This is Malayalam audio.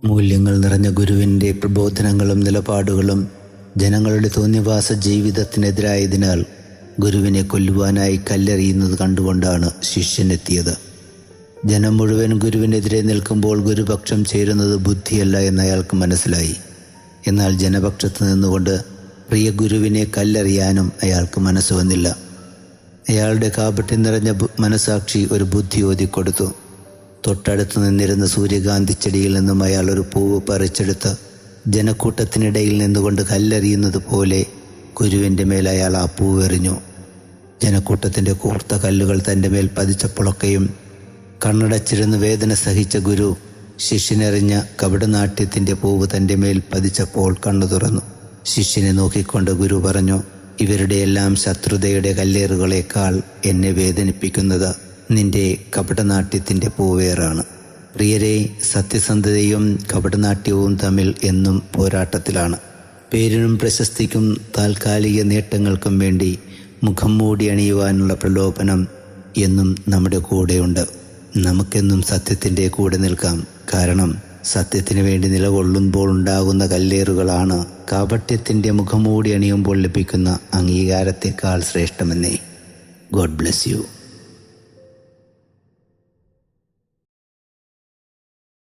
മൂല്യങ്ങൾ നിറഞ്ഞ ഗുരുവിൻ്റെ പ്രബോധനങ്ങളും നിലപാടുകളും ജനങ്ങളുടെ തോന്നിവാസ ജീവിതത്തിനെതിരായതിനാൽ ഗുരുവിനെ കൊല്ലുവാനായി കല്ലെറിയുന്നത് കണ്ടുകൊണ്ടാണ് ശിഷ്യനെത്തിയത്. ജനം മുഴുവൻ ഗുരുവിനെതിരെ നിൽക്കുമ്പോൾ ഗുരുപക്ഷം ചേരുന്നത് ബുദ്ധിയല്ല എന്ന് അയാൾക്ക് മനസ്സിലായി. എന്നാൽ ജനപക്ഷത്ത് നിന്നുകൊണ്ട് പ്രിയ ഗുരുവിനെ കല്ലെറിയാനും അയാൾക്ക് മനസ്സ് വന്നില്ല. അയാളുടെ കാപട്യം നിറഞ്ഞ മനസാക്ഷി ഒരു ബുദ്ധി ഓതിക്കൊടുത്തു. തൊട്ടടുത്ത് നിന്നിരുന്ന സൂര്യകാന്തി ചെടിയിൽ നിന്നും അയാൾ ഒരു പൂവ് പറിച്ചെടുത്ത് ജനക്കൂട്ടത്തിനിടയിൽ നിന്നുകൊണ്ട് കല്ലെറിയുന്നത് പോലെ ഗുരുവിൻ്റെ മേൽ അയാൾ ആ പൂവെറിഞ്ഞു. ജനക്കൂട്ടത്തിൻ്റെ കൂർത്ത കല്ലുകൾ തൻ്റെ മേൽ പതിച്ചപ്പോഴൊക്കെയും കണ്ണടച്ചിരുന്ന് വേദന സഹിച്ച ഗുരു ശിഷ്യനെറിഞ്ഞ കപടനാട്യത്തിൻ്റെ പൂവ് തൻ്റെ മേൽ പതിച്ചപ്പോൾ കണ്ണു തുറന്നു. ശിഷ്യനെ നോക്കിക്കൊണ്ട് ഗുരു പറഞ്ഞു, ഇവരുടെയെല്ലാം ശത്രുതയുടെ കല്ലേറുകളേക്കാൾ എന്നെ വേദനിപ്പിക്കുന്നത് നിന്റെ കപടനാട്യത്തിൻ്റെ പൂവേറാണ്. പ്രിയരെ, സത്യസന്ധതയും കപടനാട്യവും തമ്മിൽ എന്നും പോരാട്ടത്തിലാണ്. പേരിനും പ്രശസ്തിക്കും താൽക്കാലിക നേട്ടങ്ങൾക്കും വേണ്ടി മുഖം മൂടി അണിയുവാനുള്ള പ്രലോഭനം എന്നും നമ്മുടെ കൂടെയുണ്ട്. നമുക്കെന്നും സത്യത്തിൻ്റെ കൂടെ നിൽക്കാം. കാരണം സത്യത്തിന് വേണ്ടി നിലകൊള്ളുമ്പോൾ ഉണ്ടാകുന്ന കല്ലേറുകളാണ് കാപട്യത്തിൻ്റെ മുഖംമൂടി അണിയുമ്പോൾ ലഭിക്കുന്ന അംഗീകാരത്തെക്കാൾ ശ്രേഷ്ഠമെന്നേ. God bless U.